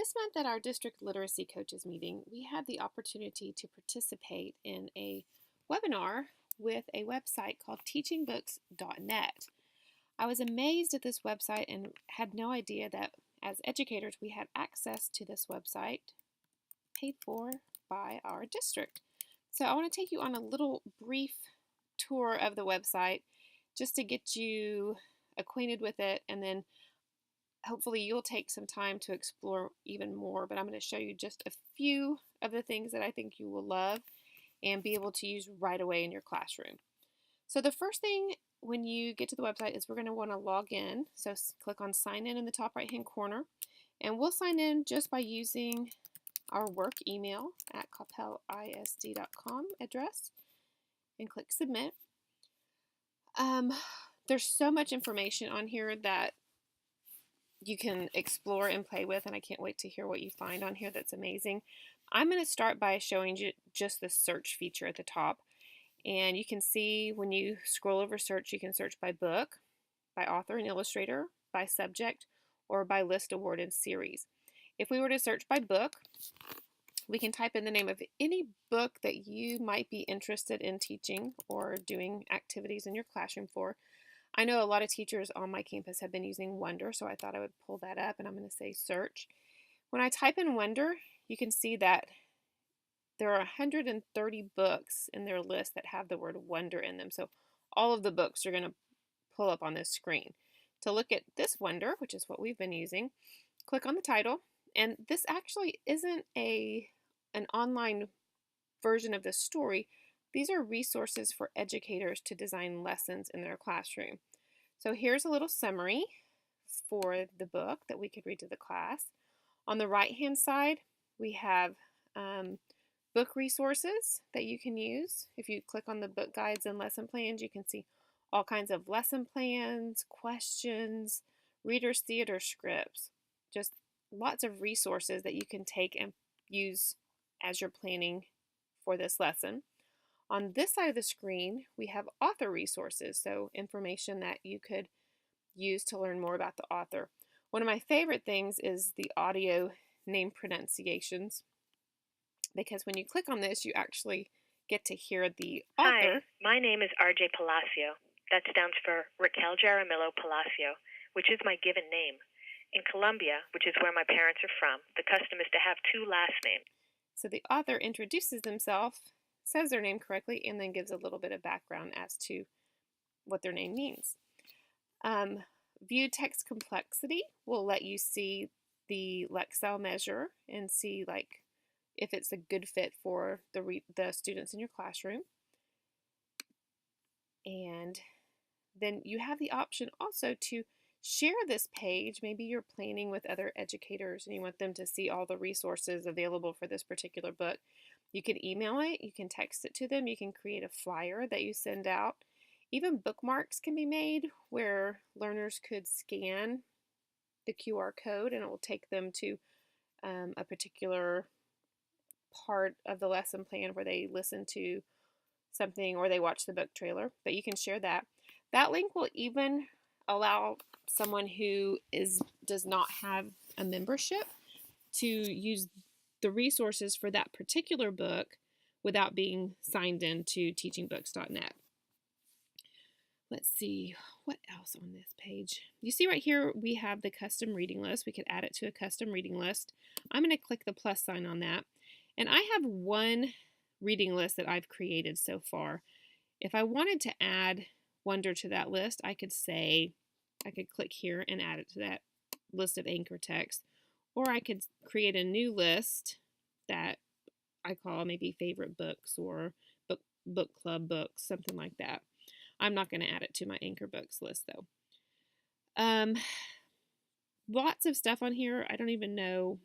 This month at our district literacy coaches meeting, we had the opportunity to participate in a webinar with a website called teachingbooks.net. I was amazed at this website and had no idea that as educators we had access to this website paid for by our district. So I want to take you on a little brief tour of the website just to get you acquainted with it, and then hopefully you'll take some time to explore even more, but I'm going to show you just a few of the things that I think you will love and be able to use right away in your classroom. So the first thing when you get to the website is we're going to want to log in. So click on sign in the top right hand corner, and we'll sign in just by using our work email at coppelisd.com address and click submit. There's so much information on here that you can explore and play with, and I can't wait to hear what you find on here that's amazing. I'm going to start by showing you just the search feature at the top, and you can see when you scroll over search, you can search by book, by author and illustrator, by subject, or by list, award, and series. If we were to search by book, we can type in the name of any book that you might be interested in teaching or doing activities in your classroom for. I know a lot of teachers on my campus have been using Wonder, so I thought I would pull that up, and I'm going to say search. When I type in Wonder, you can see that there are 130 books in their list that have the word Wonder in them. So all of the books are going to pull up on this screen. To look at this Wonder, which is what we've been using, click on the title, and this actually isn't an online version of the story. These are resources for educators to design lessons in their classroom. So here's a little summary for the book that we could read to the class. On the right-hand side, we have book resources that you can use. If you click on the book guides and lesson plans, you can see all kinds of lesson plans, questions, reader's theater scripts, just lots of resources that you can take and use as you're planning for this lesson. On this side of the screen, we have author resources, so information that you could use to learn more about the author. One of my favorite things is the audio name pronunciations, because when you click on this, you actually get to hear the author. Hi, my name is RJ Palacio. That stands for Raquel Jaramillo Palacio, which is my given name. In Colombia, which is where my parents are from, the custom is to have two last names. So the author introduces themselves, says their name correctly, and then gives a little bit of background as to what their name means. View text complexity will let you see the Lexile measure and see if it's a good fit for the students in your classroom. And then you have the option also to share this page. Maybe you're planning with other educators and you want them to see all the resources available for this particular book. You can email it, you can text it to them, you can create a flyer that you send out. Even bookmarks can be made where learners could scan the QR code and it will take them to a particular part of the lesson plan where they listen to something or they watch the book trailer, but you can share that. That link will even allow someone who does not have a membership to use the resources for that particular book without being signed into teachingbooks.net. Let's see, what else on this page? You see right here we have the custom reading list. We could add it to a custom reading list. I'm going to click the plus sign on that. And I have one reading list that I've created so far. If I wanted to add Wonder to that list, I could click here and add it to that list of anchor text. Or I could create a new list that I call maybe favorite books or book club books, something like that. I'm not going to add it to my anchor books list though. Lots of stuff on here. I don't even know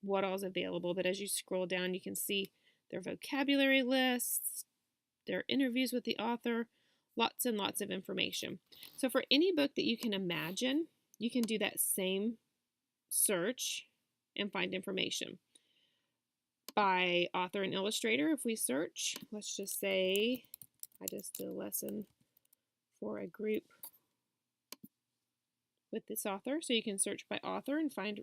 what all is available, but as you scroll down, you can see their vocabulary lists, their interviews with the author, lots and lots of information. So for any book that you can imagine, you can do that same search and find information. By author and illustrator, if we search, let's just say I just did a lesson for a group with this author, so you can search by author and find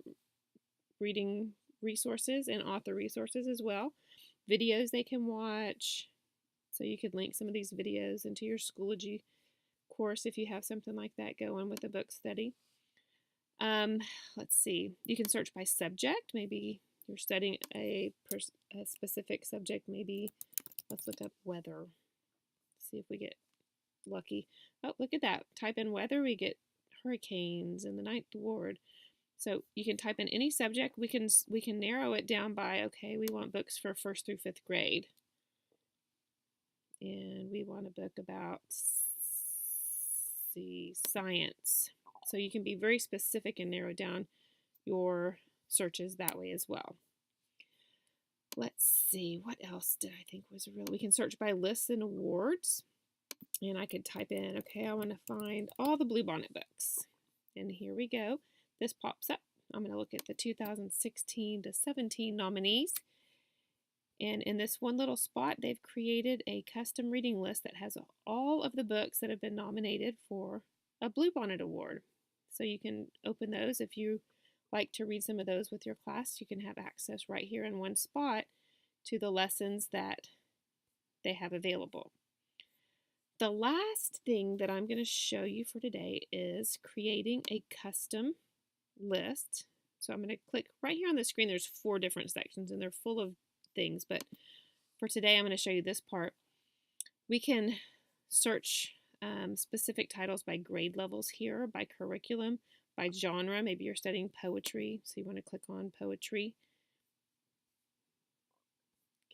reading resources and author resources as well. Videos they can watch. So you could link some of these videos into your Schoology course if you have something like that going with a book study. Let's see. You can search by subject. Maybe you're studying a specific subject. Maybe let's look up weather. See if we get lucky. Oh, look at that. Type in weather. We get hurricanes in the Ninth Ward. So you can type in any subject. We can narrow it down by, okay, we want books for 1st through 5th grade. And we want a book about, science. So you can be very specific and narrow down your searches that way as well. Let's see, what else did I think was real? We can search by lists and awards. And I could type in, okay, I want to find all the Bluebonnet books. And here we go. This pops up. I'm going to look at the 2016 to 17 nominees. And in this one little spot, they've created a custom reading list that has all of the books that have been nominated for a Bluebonnet Award. So you can open those. If you like to read some of those with your class, you can have access right here in one spot to the lessons that they have available. The last thing that I'm going to show you for today is creating a custom list. So I'm going to click right here on the screen. There's 4 different sections and they're full of things, but for today I'm going to show you this part. We can search specific titles by grade levels here, by curriculum, by genre. Maybe you're studying poetry, so you want to click on poetry.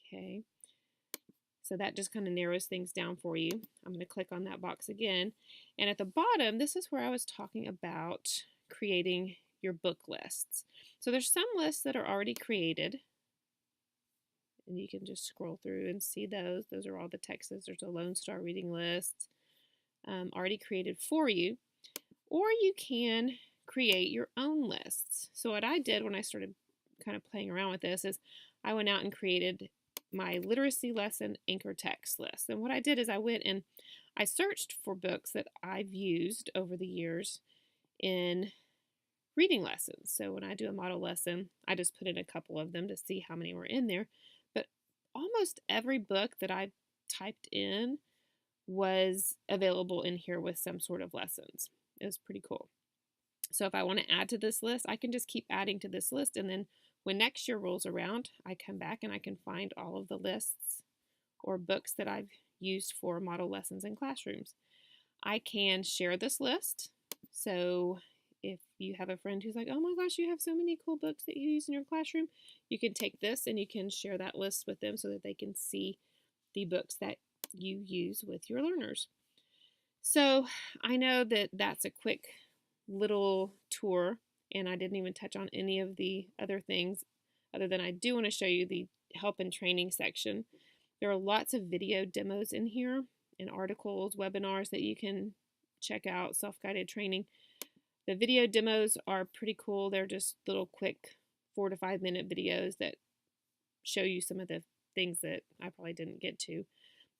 Okay. So that just kind of narrows things down for you. I'm going to click on that box again. And at the bottom, this is where I was talking about creating your book lists. So there's some lists that are already created. And you can just scroll through and see those. Those are all the Texas. There's a Lone Star reading list already created for you. Or you can create your own lists. So what I did when I started kind of playing around with this is I went out and created my literacy lesson anchor text list. And what I did is I went and I searched for books that I've used over the years in reading lessons. So when I do a model lesson, I just put in a couple of them to see how many were in there. But almost every book that I typed in was available in here with some sort of lessons. It was pretty cool. So if I want to add to this list, I can just keep adding to this list, and then when next year rolls around, I come back and I can find all of the lists or books that I've used for model lessons in classrooms. I can share this list. So if you have a friend who's like, oh my gosh, you have so many cool books that you use in your classroom, you can take this and you can share that list with them so that they can see the books that you use with your learners. So I know that that's a quick little tour, and I didn't even touch on any of the other things other than I do want to show you the help and training section. There are lots of video demos in here and articles, webinars that you can check out, self-guided training. The video demos are pretty cool. They're just little quick 4 to 5 minute videos that show you some of the things that I probably didn't get to.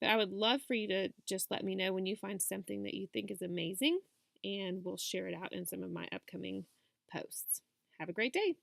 But I would love for you to just let me know when you find something that you think is amazing, and we'll share it out in some of my upcoming posts. Have a great day.